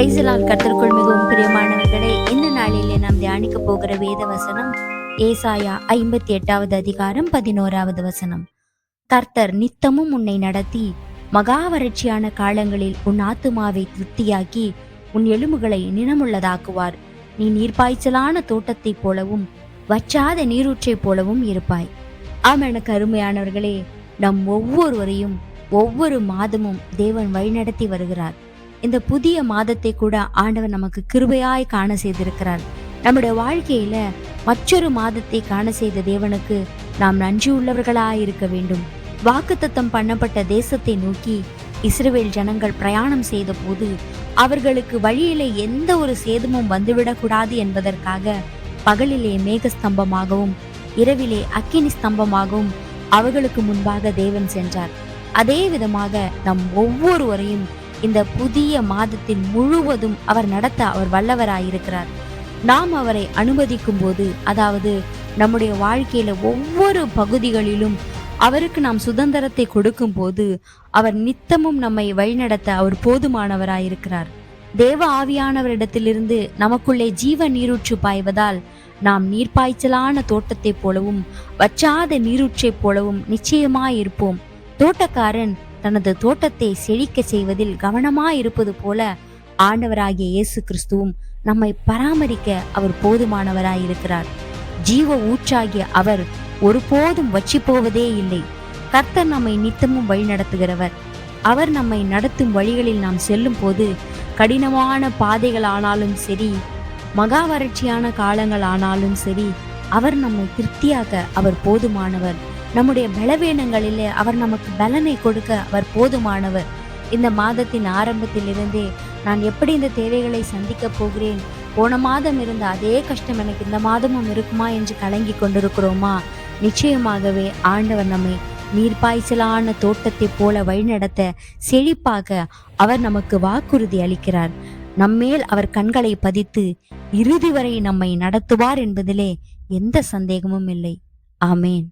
பிரைசலால் கர்த்தருக்குள் மிகவும் பிரியமானவர்களே, இந்த நாளிலே நாம் தியானிக்க போகிற வேத வசனம் ஏசாயா 58வது அதிகாரம் 11வது வசனம். கர்த்தர் நித்தமும் உன்னை நடத்தி மகா வறட்சியான காலங்களில் உன் ஆத்துமாவை திருப்தியாக்கி உன் எலும்புகளை நினமுள்ளதாக்குவார். நீ நீர்ப்பாய்ச்சலான தோட்டத்தைப் போலவும் வற்றாத நீரூற்றைப் போலவும் இருப்பாய். எனக்கு அருமையானவர்களே, நம் ஒவ்வொருவரையும் ஒவ்வொரு மாதமும் தேவன் வழிநடத்தி வருகிறார். இந்த புதிய மாதத்தை கூட ஆண்டவர் நமக்கு கிருபையாய் காண செய்திருக்கிறார். நம்முடைய வாழ்க்கையில மற்றொரு மாதத்தை காண செய்த தேவனுக்கு நாம் நன்றி உள்ளவர்களாய் இருக்க வேண்டும். வாக்குத்தத்தம் பண்ணப்பட்ட தேசத்தை நோக்கி இஸ்ரவேல் ஜனங்கள் பிரயாணம் செய்த போது அவர்களுக்கு வழியிலே எந்த ஒரு சேதமும் வந்துவிடக்கூடாது என்பதற்காக பகலிலே மேகஸ்தம்பமாகவும் இரவிலே அக்கினி ஸ்தம்பமாகவும் அவர்களுக்கு முன்பாக தேவன் சென்றார். அதே விதமாக நம் ஒவ்வொருவரையும் இந்த புதிய மாதத்தில் முழுவதும் அவர் நடத்த அவர் வல்லவராயிருக்கிறார். நாம் அவரை அனுமதிக்கும் போது, அதாவது நம்முடைய வாழ்க்கையில ஒவ்வொரு பகுதிகளிலும் அவருக்கு நாம் சுதந்திரத்தை கொடுக்கும் போது அவர் நித்தமும் நம்மை வழிநடத்த அவர் போதுமானவராயிருக்கிறார். தேவ ஆவியானவரிடத்திலிருந்து நமக்குள்ளே ஜீவ நீரூற்று பாய்வதால் நாம் நீர்ப்பாய்ச்சலான தோட்டத்தை போலவும் வற்றாத நீரூற்றை போலவும் நிச்சயமாயிருப்போம். தோட்டக்காரன் தனது தோட்டத்தை செழிக்க செய்வதில் கவனமாயிருப்பது போல ஆண்டவராகிய இயேசு கிறிஸ்துவும் நம்மை பராமரிக்க அவர் போதுமானவராயிருக்கிறார். ஜீவ ஊற்றாகிய அவர் ஒருபோதும் வற்றி போவதே இல்லை. கர்த்தர் நம்மை நித்தமும் வழி நடத்துகிறவர். அவர் நம்மை நடத்தும் வழிகளில் நாம் செல்லும் போது கடினமான பாதைகள் ஆனாலும் சரி, மகா வறட்சியான காலங்கள் ஆனாலும் சரி, அவர் நம்மை திருப்தியாக்க அவர் போதுமானவர். நம்முடைய பலவீனங்களிலே அவர் நமக்கு பலனை கொடுக்க அவர் போதுமானவர். இந்த மாதத்தின் ஆரம்பத்திலிருந்தே நான் எப்படி இந்த தேவைகளை சந்திக்க போகிறேன், போன மாதம் இருந்த அதே கஷ்டம் எனக்கு இந்த மாதமும் இருக்குமா என்று கலங்கி கொண்டிருக்கிறோமா? நிச்சயமாகவே ஆண்டவர் நம்மை நீர்ப்பாய்ச்சலான தோட்டத்தை போல வழிநடத்த செழிப்பாக அவர் நமக்கு வாக்குறுதி அளிக்கிறார். நம்மேல் அவர் கண்களை பதித்து இறுதி வரை நம்மை நடத்துவார் என்பதிலே எந்த சந்தேகமும் இல்லை. ஆமேன்.